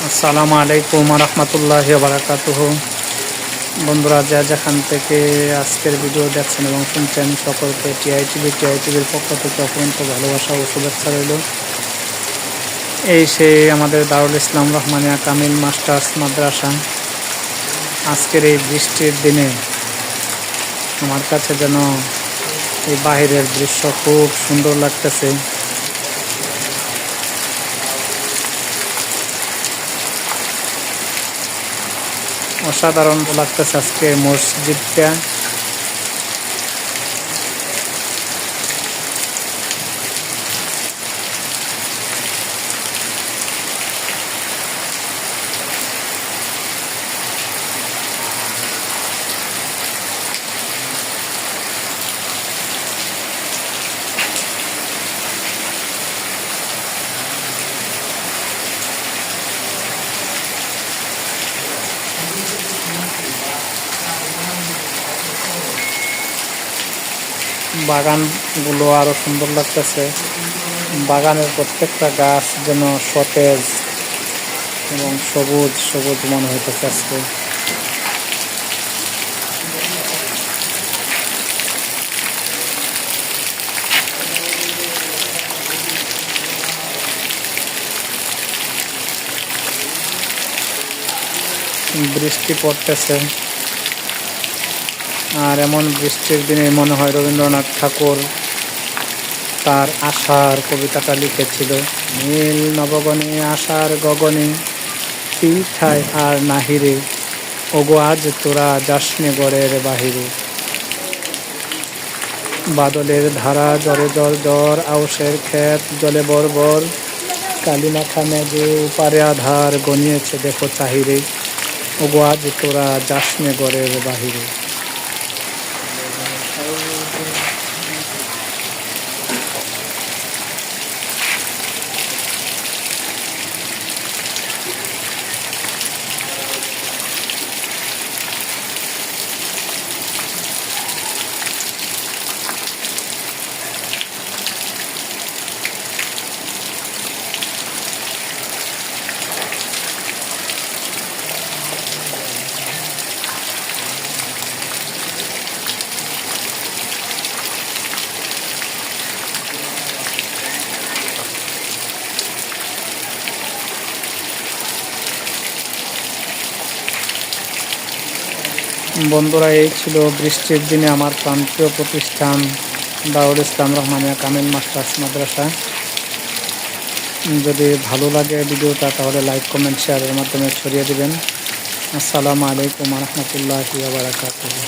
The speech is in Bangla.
আসসালামু আলাইকুম রহমতুল্লাহি বারাকাতুহু। বন্ধুরা, যা যেখান থেকে আজকের ভিডিও দেখছেন এবং শুনছেন, সকলকে টিআইটিভির পক্ষ থেকে অত্যন্ত ভালোবাসা ও শুভেচ্ছা রইল। এই সেই আমাদের দারুল ইসলাম রহমানিয়া কামিল মাস্টার্স মাদ্রাসা। আজকের এই বৃষ্টির দিনে আমার কাছে যেন এই বাহিরের দৃশ্য খুব সুন্দর লাগতেছে। অসাধারণ লাগতেছে আজকে মসজিদটা। বাগানগুলো আরো সুন্দর লাগতেছে। বাগানের প্রত্যেকটা গাছ যেন সতেজ এবং সবুজ সবুজ মনে হইতেছে আজকে। বৃষ্টি পড়তেছে, আর এমন বৃষ্টির দিনে মনে হয় রবীন্দ্রনাথ ঠাকুর তার আশার কবিতাটা লিখেছিল। নীল নবগণে আশার গগনে, পিঠায় আর নাহিরে, ওগো আজ তোরা যাসনে গড়ের বাহিরে। বাদলের ধারা জরে জর জর, আউশের ক্ষেত জলে বর্বর, কালিমাখা মেঘে উপারে আধার, গনিয়েছে দেখো চাহিরে, ওগো আজ তোরা যাসনে গড়ের বাহিরে। বন্ধুরা, এই ছিল বৃষ্টির দিনে আমার প্রান্তীয় প্রতিষ্ঠান দারুল ইসলাম রহমানিয়া কামিল মাস্টার্স মাদ্রাসা। যদি ভালো লাগে ভিডিওটা, তাহলে লাইক কমেন্ট শেয়ারের মাধ্যমে ছড়িয়ে দিবেন। আসসালামু আলাইকুম রহমতুল্লাহি ওয়া বারাকাতুহু।